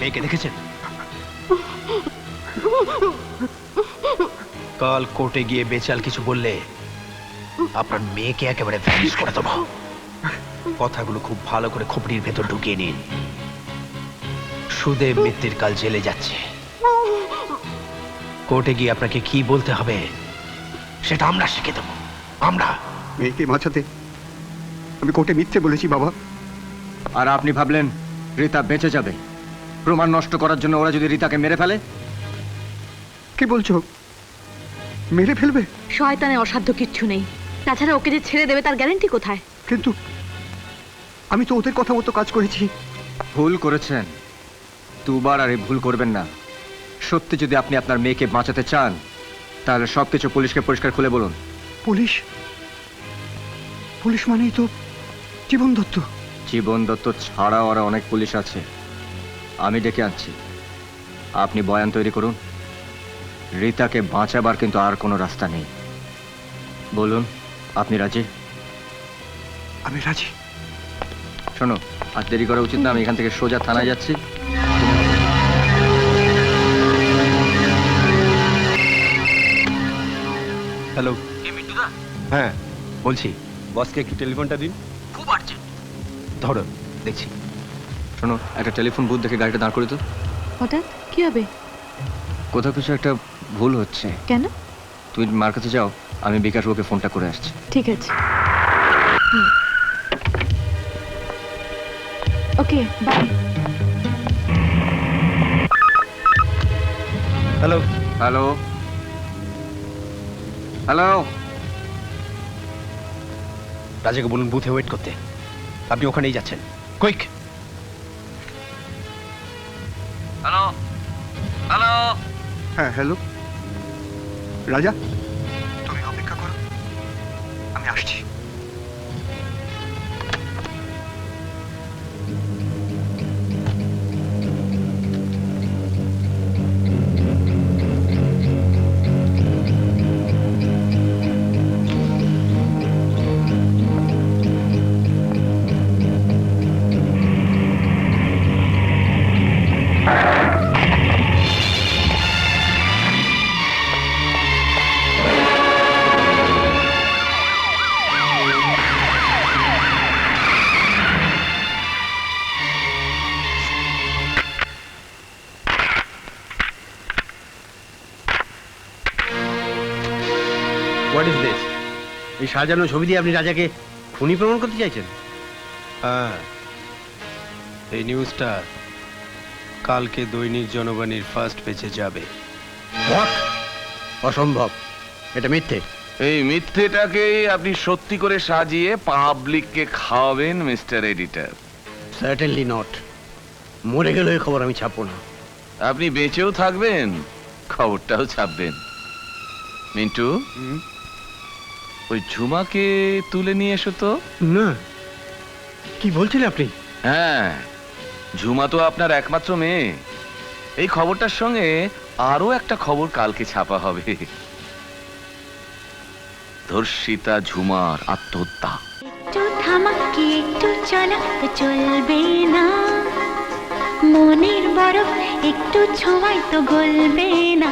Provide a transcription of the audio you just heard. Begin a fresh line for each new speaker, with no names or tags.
মেয়েকে দেখেছেন? কাল কোর্টে গিয়ে বেচাল কিছু বললে আপনার মেয়েকে একেবারে ভ্যানিশ করে দেবো। কথাগুলো খুব ভালো করে খোপড়ির ভেতর ঢুকিয়ে নিন। সুদে মৃত্যুর কাল জেলে যাচ্ছে। কোর্টে গিয়ে আপনাকে কি বলতে হবে সেটা আমরা শিখে দেবো। আমরা
মেয়েকে বাঁচাতে আমি কোর্টে মিথ্যে বলেছি বাবা।
আর আপনি ভাবলেন রীতা বেঁচে যাবে? প্রমাণ নষ্ট করার জন্য ওরা যদি রীতাকে মেরে ফেলে?
কি বলছো? মেরে ফেলবে?
শয়তানের অসাধ্য কিচ্ছু নেই। তাছাড়া ওকে যে ছেড়ে দেবে তার গ্যারান্টি কোথায়?
কিন্তু আমি তো ওদের কথা মতো কাজ করেছি।
ভুল করেছেন, দুবার আর এই ভুল করবেন না। সত্যি যদি আপনি আপনার মেয়েকে বাঁচাতে চান তাহলে সবকিছু পুলিশকে পরিষ্কার খুলে বলুন।
পুলিশ? পুলিশ মানেই তো জীবন দত্ত।
জীবন দত্ত ছাড়াও আরো অনেক পুলিশ আছে, আমি ডেকে আনছি। আপনি বয়ান তৈরি করুন। রীতাকে বাঁচাবার কিন্তু আর কোনো রাস্তা নেই। বলুন, আপনি রাজি?
আমি রাজি।
শোনো, আর দেরি করা উচিত না। আমি এখান থেকে সোজা থানায় যাচ্ছি।
হ্যালো। হ্যাঁ বলছি।
বসকে একটু টেলিফোনটা দিন।
খুব আর্জেন্ট। ধরো, দেখছি।
শোনো, একটা টেলিফোন বুথ দেখে গাড়িটা দাঁড় করে তো।
হঠাৎ কি হবে?
কোথাও কিছু একটা ভুল হচ্ছে।
কেন?
তুমি মার কাছে যাও, আমি বিকাশ ওকে ফোনটা করে আসছি।
ঠিক আছে। ওকে, বাই।
হ্যালো।
Hello hello.
রাজাকে বলুন বুথে ওয়েট করতে। আপনি ওখানেই যাচ্ছেন। কুইক।
Hello hello.
হ্যাঁ হ্যালো। রাজা, তুমি অপেক্ষা করো, আমি আসছি।
What is this? এই সাজানো ছবি দিয়ে আপনি রাজাকে খুনি প্রমাণ করতে চাইছেন?
হ্যাঁ, এই নিউজটা কালকে দৈনিক জনবাণীর ফার্স্ট পেজে যাবে।
হোয়াট? অসম্ভব, এটা মিথ্যে।
এই মিথ্যেটাকেই আপনি সত্যি করে সাজিয়ে পাবলিককে খাওয়াবেন মিস্টার এডিটর।
Certainly not. মরে গেল এই খবর আমি ছাপবো না।
আপনি বেঁচেও থাকবেন, খবরটাও ছাপবেন। মিন্টু, ওই ঝুমাকে তুলে নিয়ে এসো তো।
না, কি বলছেন আপনি?
হ্যাঁ, ঝুমা তো আপনার একমাত্র মেয়ে। এই খবরটার সঙ্গে আরো একটা খবর কালকে ছাপা হবে। ধর্ষিতা ঝুমার আত্মহত্যা।
একটু থামাকে একটু চলা তো চলবে না, মনের বরফ একটু ছোঁয়াই তো গলবে না।